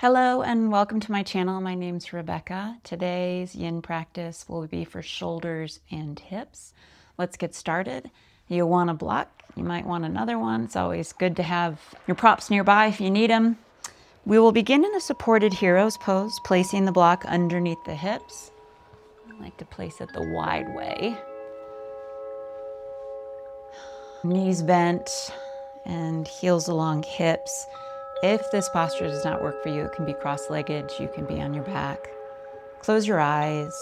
Hello and welcome to my channel. My name's Rebecca. Today's yin practice will be for shoulders and hips. Let's get started. You'll want a block. You might want another one. It's always good to have your props nearby if you need them. We will begin in a supported hero's pose, placing the block underneath the hips. I like to place it the wide way. Knees bent and heels along hips. If this posture does not work for you, it can be cross-legged, you can be on your back. Close your eyes.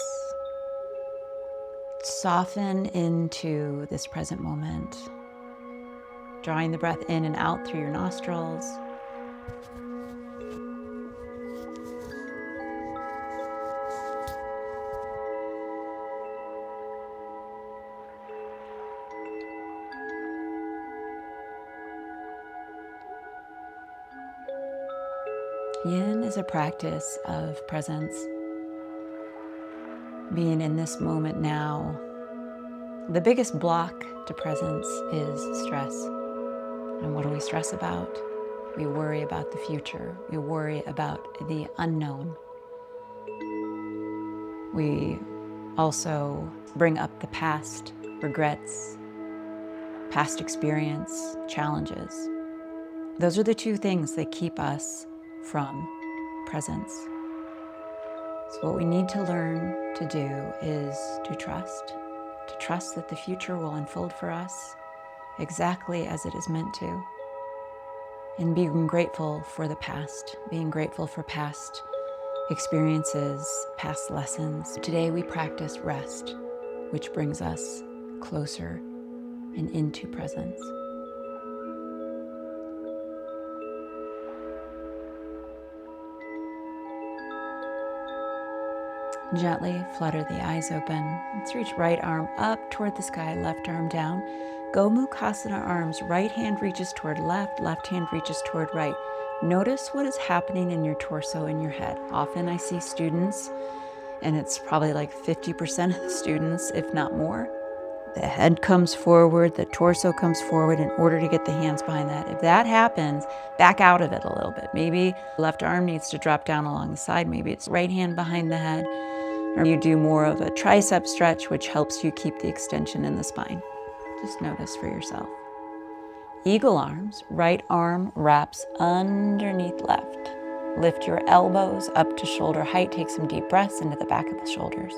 Soften into this present moment. Drawing the breath in and out through your nostrils. Yin is a practice of presence. Being in this moment now. The biggest block to presence is stress. And what do we stress about? We worry about the future. We worry about the unknown. We also bring up the past, regrets, past experience, challenges. Those are the two things that keep us from presence. So what we need to learn to do is to trust that the future will unfold for us exactly as it is meant to. And being grateful for the past, being grateful for past experiences, past lessons. Today we practice rest, which brings us closer and into presence. Gently flutter the eyes open. Let's reach right arm up toward the sky, left arm down. Gomukhasana arms, right hand reaches toward left hand reaches toward right. Notice what is happening in your torso and your head. Often I see students, and it's probably like 50% of the students, if not more. The head comes forward, the torso comes forward in order to get the hands behind that. If that happens, back out of it a little bit. Maybe left arm needs to drop down along the side. Maybe it's right hand behind the head. Or you do more of a tricep stretch, which helps you keep the extension in the spine. Just notice for yourself. Eagle arms, right arm wraps underneath left. Lift your elbows up to shoulder height. Take some deep breaths into the back of the shoulders.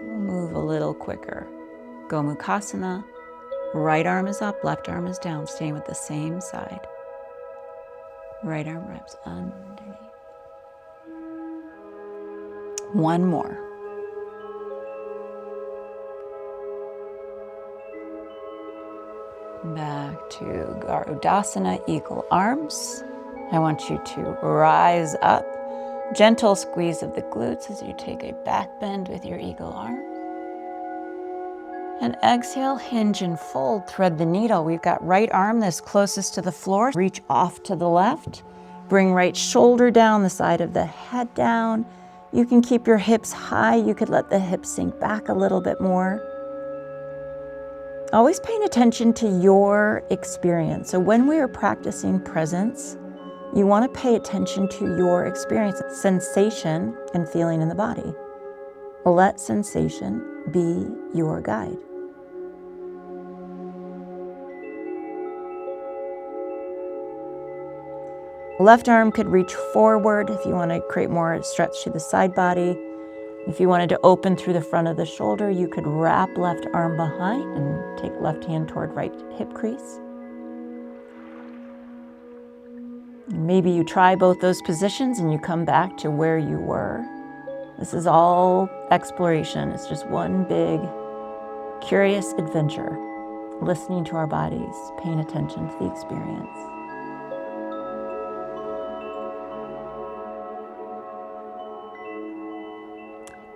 We'll move a little quicker. Gomukhasana, right arm is up, left arm is down, staying with the same side. Right arm wraps underneath. One more. Back to Garudasana, eagle arms. I want you to rise up. Gentle squeeze of the glutes as you take a back bend with your eagle arm. And exhale, hinge and fold, thread the needle. We've got right arm that's closest to the floor. Reach off to the left. Bring right shoulder down, the side of the head down. You can keep your hips high. You could let the hips sink back a little bit more. Always paying attention to your experience. So when we are practicing presence, you want to pay attention to your experience, sensation and feeling in the body. Let sensation be your guide. Left arm could reach forward if you want to create more stretch to the side body. If you wanted to open through the front of the shoulder, you could wrap left arm behind and take left hand toward right hip crease. Maybe you try both those positions and you come back to where you were. This is all exploration. It's just one big, curious adventure, listening to our bodies, paying attention to the experience.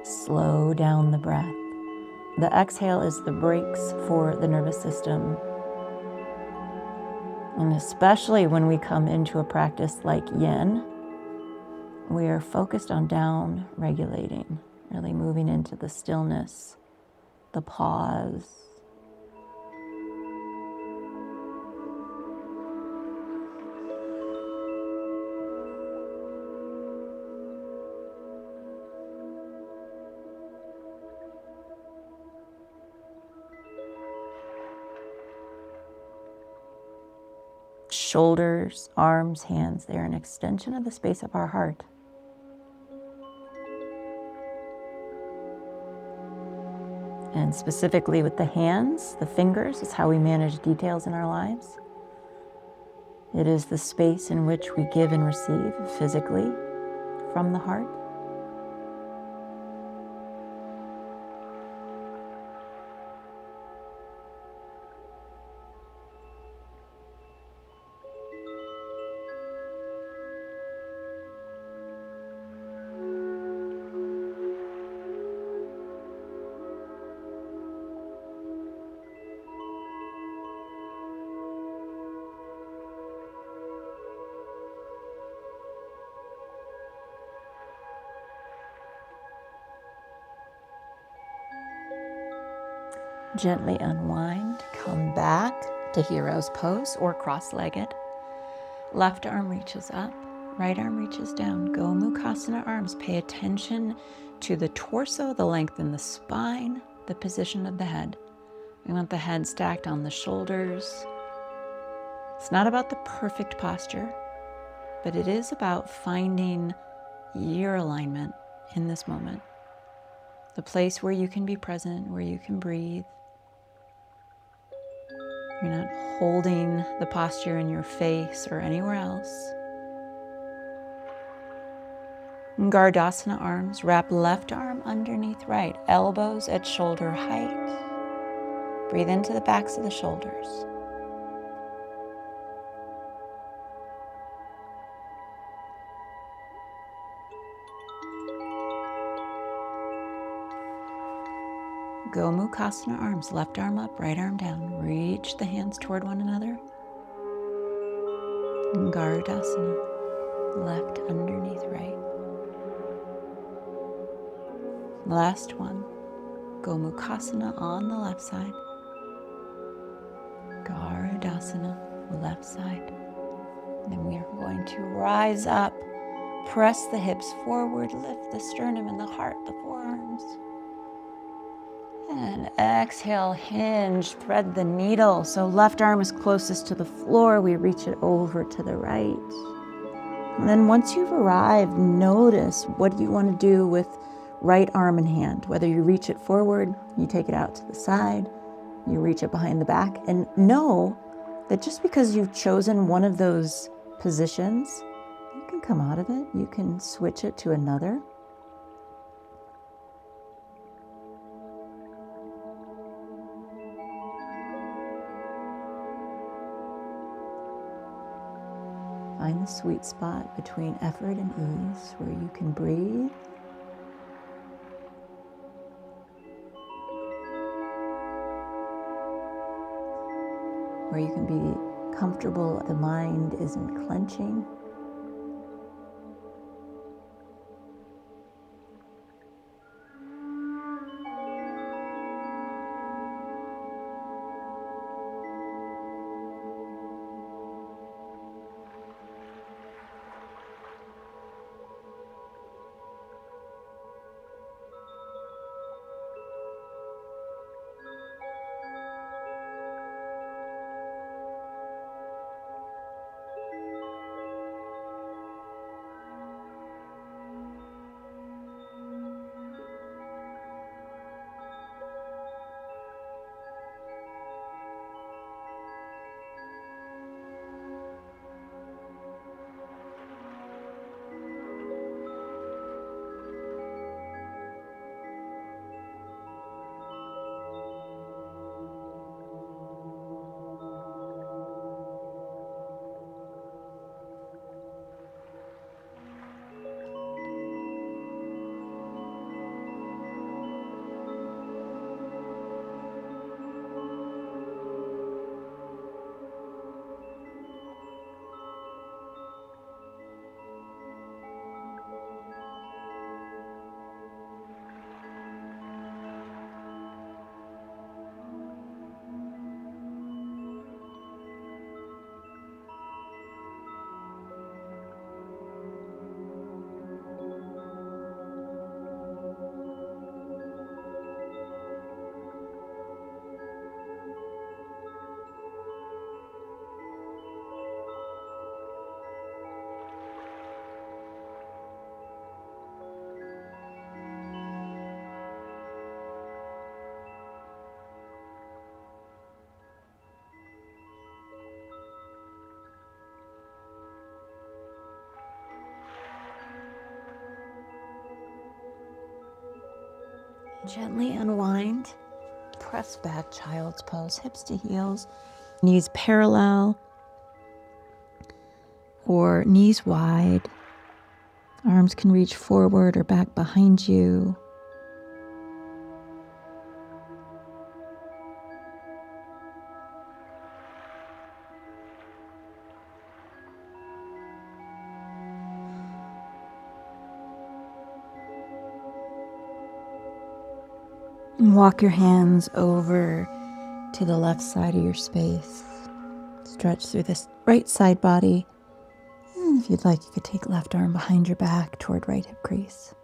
Slow down the breath. The exhale is the brakes for the nervous system. And especially when we come into a practice like yin, we are focused on down regulating, really moving into the stillness, the pause, Shoulders, arms, hands, they're an extension of the space of our heart. And specifically with the hands, the fingers, is how we manage details in our lives. It is the space in which we give and receive physically from the heart. Gently unwind, come back to hero's pose or cross-legged. Left arm reaches up, right arm reaches down. Gomukhasana arms. Pay attention to the torso, the length in the spine, the position of the head. We want the head stacked on the shoulders. It's not about the perfect posture, but it is about finding your alignment in this moment. The place where you can be present, where you can breathe. You're not holding the posture in your face or anywhere else. Gardasana arms, wrap left arm underneath right, elbows at shoulder height. Breathe into the backs of the shoulders. Gomukhasana arms, left arm up, right arm down. Reach the hands toward one another. Gardasana, left underneath right. Last one, Gomukhasana on the left side. Gardasana, left side. And then we are going to rise up, press the hips forward, lift the sternum and the heart, the forearms. And exhale, hinge, thread the needle. So left arm is closest to the floor. We reach it over to the right. And then once you've arrived, notice what you want to do with right arm and hand. Whether you reach it forward, you take it out to the side, you reach it behind the back. And know that just because you've chosen one of those positions, you can come out of it. You can switch it to another. Find the sweet spot between effort and ease where you can breathe. Where you can be comfortable, the mind isn't clenching. Gently unwind. Press back, child's pose, hips to heels, knees parallel or knees wide. Arms can reach forward or back behind you. And walk your hands over to the left side of your space. Stretch through this right side body. And if you'd like, you could take left arm behind your back toward right hip crease.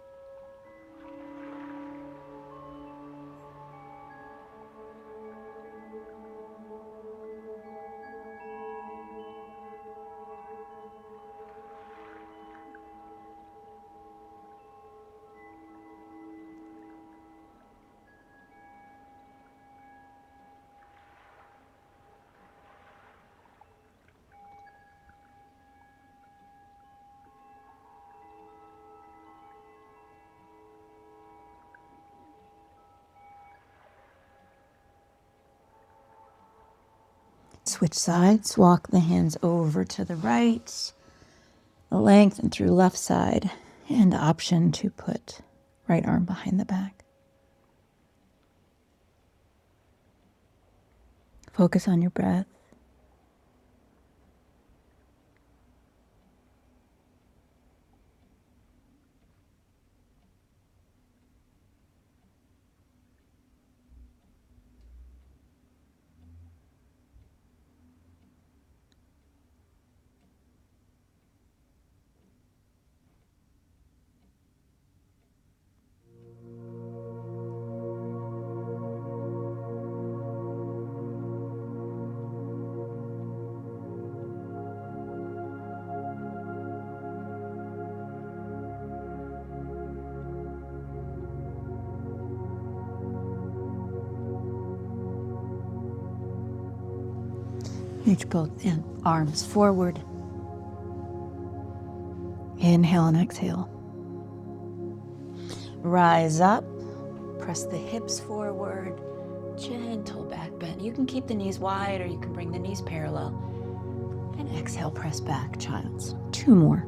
Switch sides, walk the hands over to the right, lengthen through left side, and option to put right arm behind the back. Focus on your breath. Reach both arms forward. Inhale and exhale. Rise up. Press the hips forward. Gentle back bend. You can keep the knees wide or you can bring the knees parallel. And exhale, press back, child's. 2 more.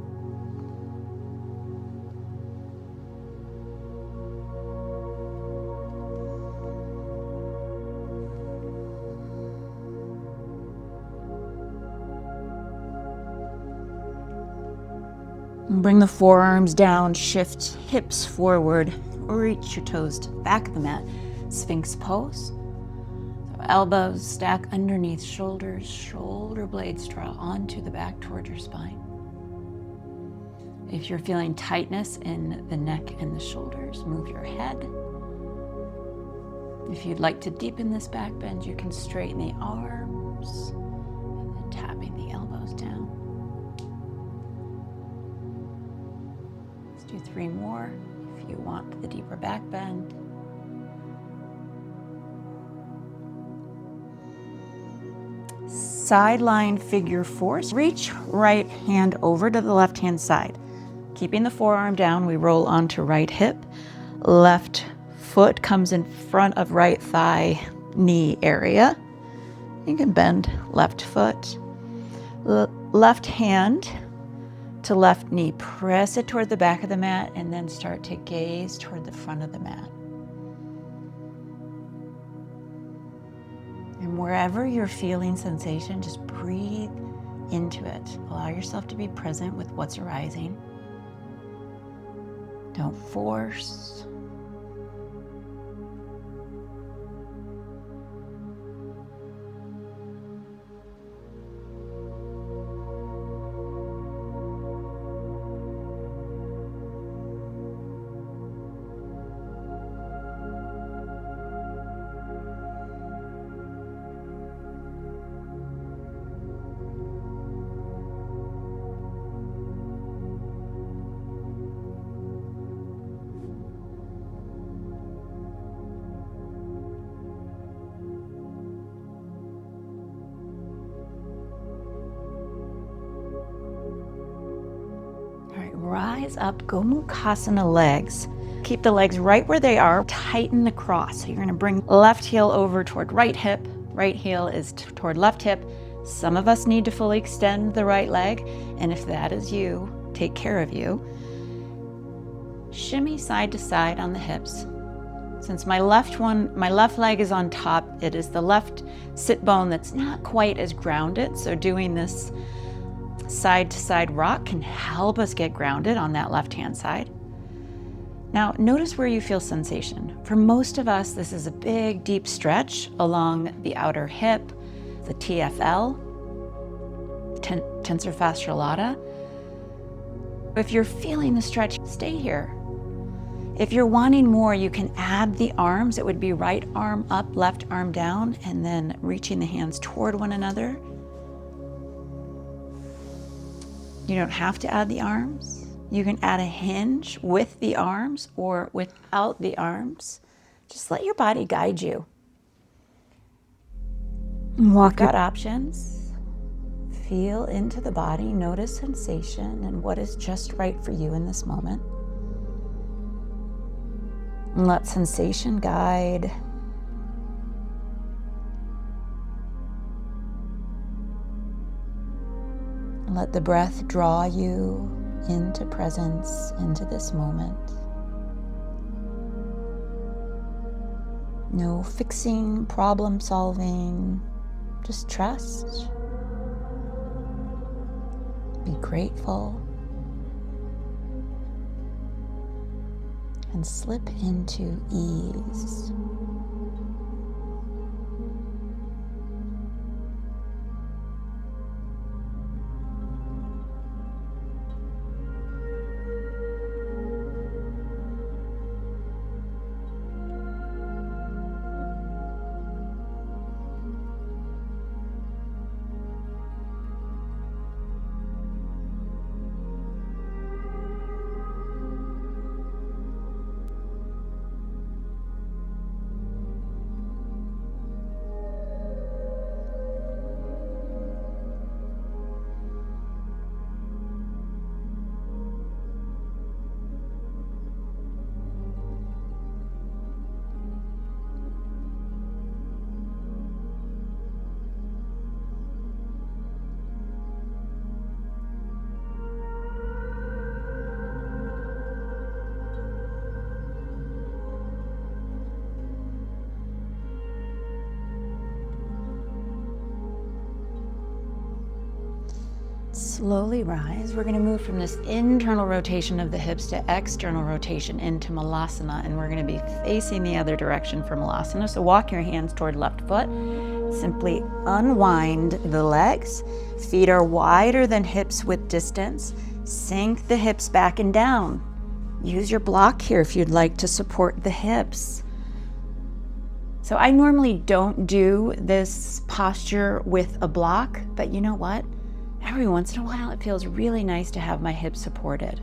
Bring the forearms down, shift hips forward, reach your toes to the back of the mat. Sphinx pose. So elbows stack underneath shoulders, shoulder blades draw onto the back toward your spine. If you're feeling tightness in the neck and the shoulders, move your head. If you'd like to deepen this back bend, you can straighten the arms and then tapping the elbows down. Do 3 more if you want the deeper back bend. Sideline figure 4. Reach right hand over to the left hand side. Keeping the forearm down, we roll onto right hip. Left foot comes in front of right thigh knee area. You can bend left foot. Left hand to left knee, press it toward the back of the mat and then start to gaze toward the front of the mat. And wherever you're feeling sensation, just breathe into it. Allow yourself to be present with what's arising. Don't force. Rise up, Gomukhasana legs. Keep the legs right where they are. Tighten the cross. So you're gonna bring left heel over toward right hip. Right heel is toward left hip. Some of us need to fully extend the right leg. And if that is you, take care of you. Shimmy side to side on the hips. Since my left leg is on top, it is the left sit bone that's not quite as grounded. So doing this side to side rock can help us get grounded on that left hand side. Now, notice where you feel sensation. For most of us, this is a big, deep stretch along the outer hip, the TFL, tensor fasciae lata. If you're feeling the stretch, stay here. If you're wanting more, you can add the arms. It would be right arm up, left arm down, and then reaching the hands toward one another. You don't have to add the arms. You can add a hinge with the arms or without the arms. Just let your body guide you. You've got options. Feel into the body, notice sensation and what is just right for you in this moment. And let sensation guide. And let the breath draw you into presence, into this moment. No fixing, problem solving, just trust. Be grateful. And slip into ease. Slowly rise. We're going to move from this internal rotation of the hips to external rotation into malasana, and we're going to be facing the other direction for malasana. So walk your hands toward left foot. Simply unwind the legs. Feet are wider than hips width distance. Sink the hips back and down. Use your block here if you'd like to support the hips. So I normally don't do this posture with a block, but you know what? Every once in a while, it feels really nice to have my hips supported.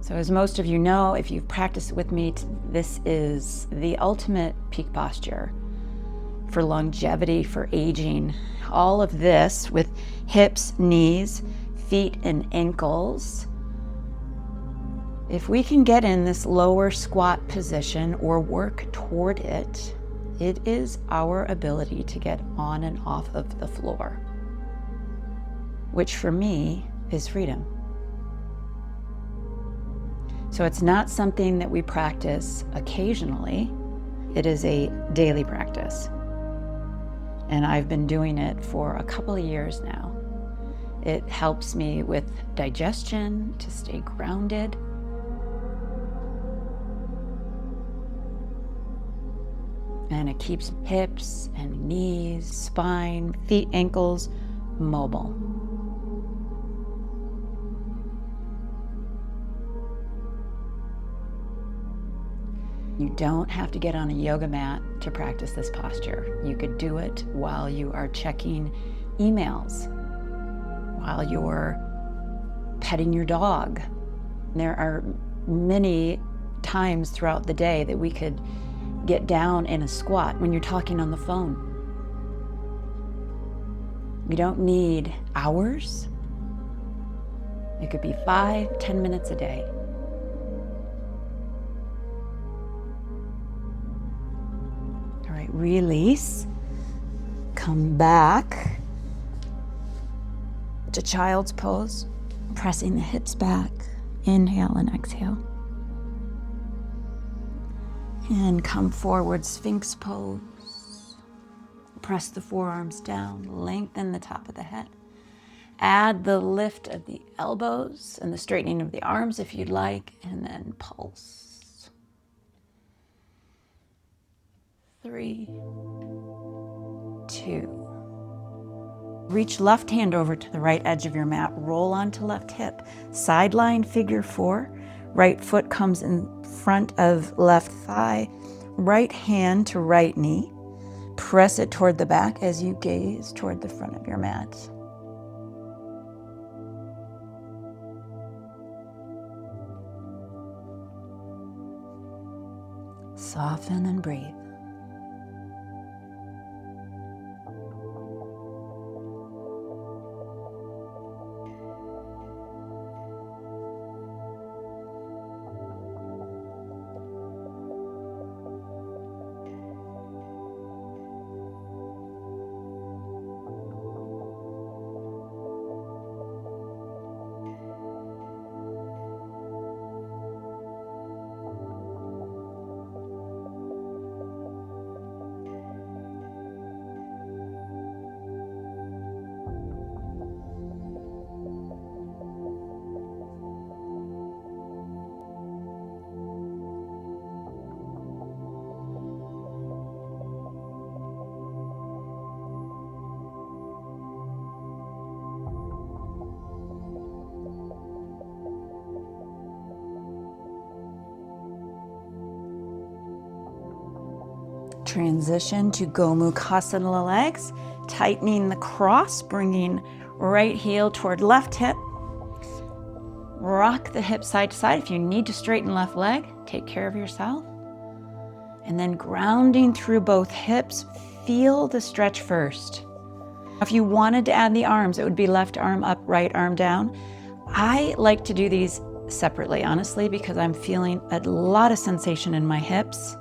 So as most of you know, if you've practiced with me, this is the ultimate peak posture for longevity, for aging. All of this with hips, knees, feet, and ankles. If we can get in this lower squat position or work toward it, it is our ability to get on and off of the floor, which for me is freedom. So it's not something that we practice occasionally. It is a daily practice. And I've been doing it for a couple of years now. It helps me with digestion, to stay grounded. And it keeps hips and knees, spine, feet, ankles mobile. You don't have to get on a yoga mat to practice this posture. You could do it while you are checking emails, while you're petting your dog. There are many times throughout the day that we could get down in a squat when you're talking on the phone. You don't need hours. It could be 5, 10 minutes a day. All right, release. Come back to child's pose, pressing the hips back. Inhale and exhale. And come forward, sphinx pose. Press the forearms down, lengthen the top of the head. Add the lift of the elbows and the straightening of the arms if you'd like, and then pulse. 3, 2. Reach left hand over to the right edge of your mat. Roll onto left hip. Sideline figure 4. Right foot comes in front of left thigh. Right hand to right knee. Press it toward the back as you gaze toward the front of your mat. Soften and breathe. Transition to Gomukhasana legs, tightening the cross, bringing right heel toward left hip. Rock the hip side to side. If you need to straighten left leg, take care of yourself. And then grounding through both hips, feel the stretch first. If you wanted to add the arms, it would be left arm up, right arm down. I like to do these separately, honestly, because I'm feeling a lot of sensation in my hips.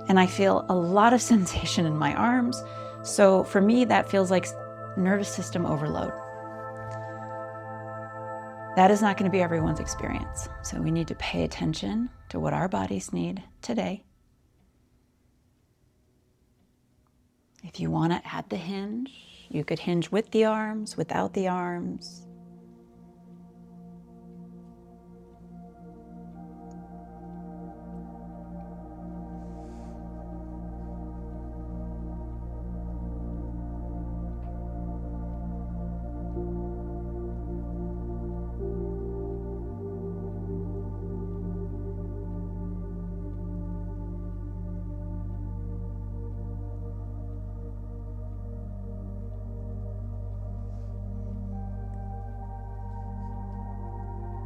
And I feel a lot of sensation in my arms. So for me, that feels like nervous system overload. That is not going to be everyone's experience. So we need to pay attention to what our bodies need today. If you want to add the hinge, you could hinge with the arms, without the arms.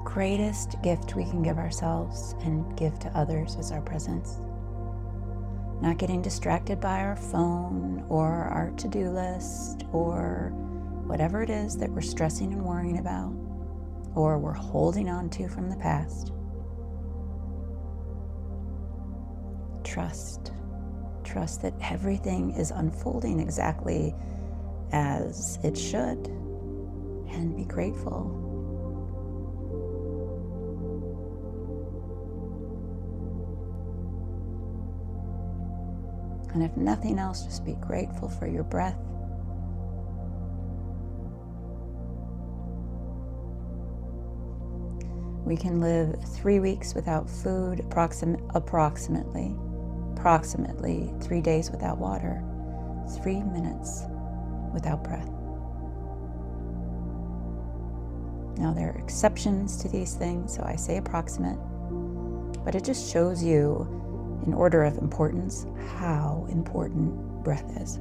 Greatest gift we can give ourselves and give to others is our presence. Not getting distracted by our phone or our to-do list or whatever it is that we're stressing and worrying about or we're holding on to from the past. Trust. Trust that everything is unfolding exactly as it should, and be grateful. And if nothing else, just be grateful for your breath. We can live 3 weeks without food, approximately 3 days without water, 3 minutes without breath. Now there are exceptions to these things, so I say approximate, but it just shows you in order of importance how important breath is.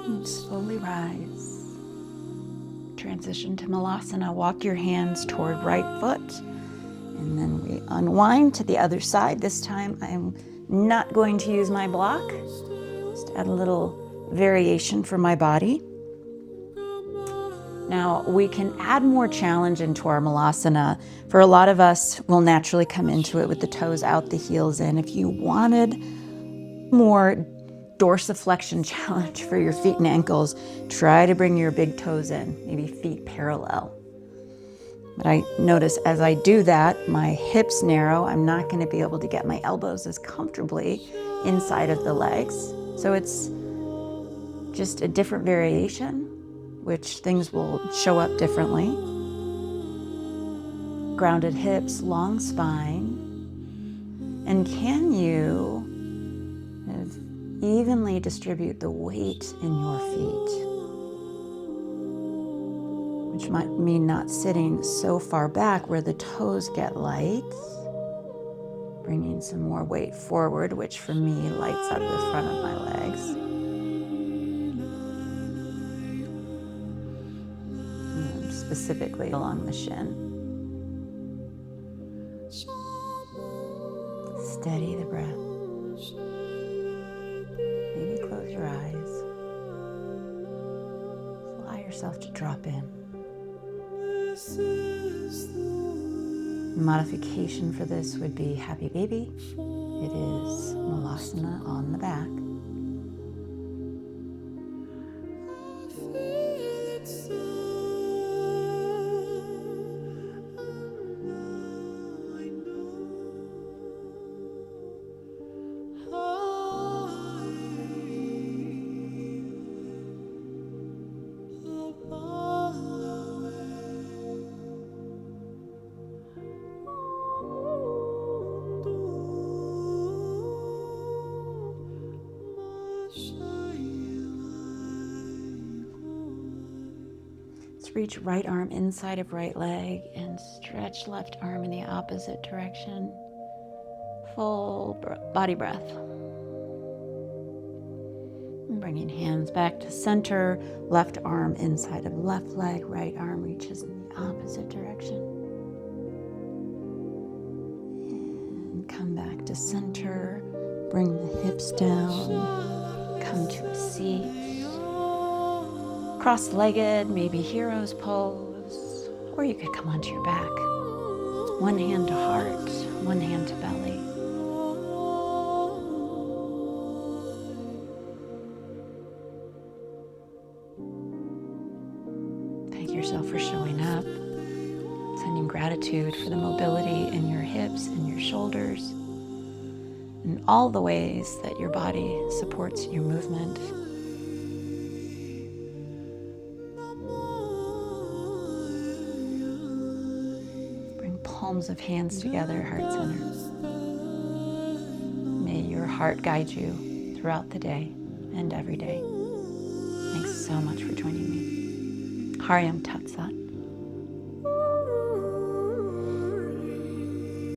And slowly rise. Transition to malasana. Walk your hands toward right foot. And then we unwind to the other side. This time I'm not going to use my block. Just add a little variation for my body. Now we can add more challenge into our malasana. For a lot of us, we'll naturally come into it with the toes out, the heels in. If you wanted more dorsiflexion challenge for your feet and ankles, try to bring your big toes in, maybe feet parallel. But I notice as I do that, my hips narrow. I'm not going to be able to get my elbows as comfortably inside of the legs. So it's just a different variation, which things will show up differently. Grounded hips, long spine. And can you evenly distribute the weight in your feet? Which might mean not sitting so far back where the toes get light. Bringing some more weight forward, which for me lights up the front of my legs. And specifically along the shin. Steady the breath. Maybe close your eyes. Allow yourself to drop in. Modification for this would be happy baby. It is malasana on the back. Reach right arm inside of right leg and stretch left arm in the opposite direction. Full body breath. And bringing hands back to center, left arm inside of left leg, right arm reaches in the opposite direction. And come back to center, bring the hips down, come to a seat. Cross-legged, maybe hero's pose, or you could come onto your back. One hand to heart, one hand to belly. Thank yourself for showing up. Sending gratitude for the mobility in your hips and your shoulders, and all the ways that your body supports your movement. Palms of hands together, heart center. May your heart guide you throughout the day and every day. Thanks so much for joining me. Hariam Tat Sat.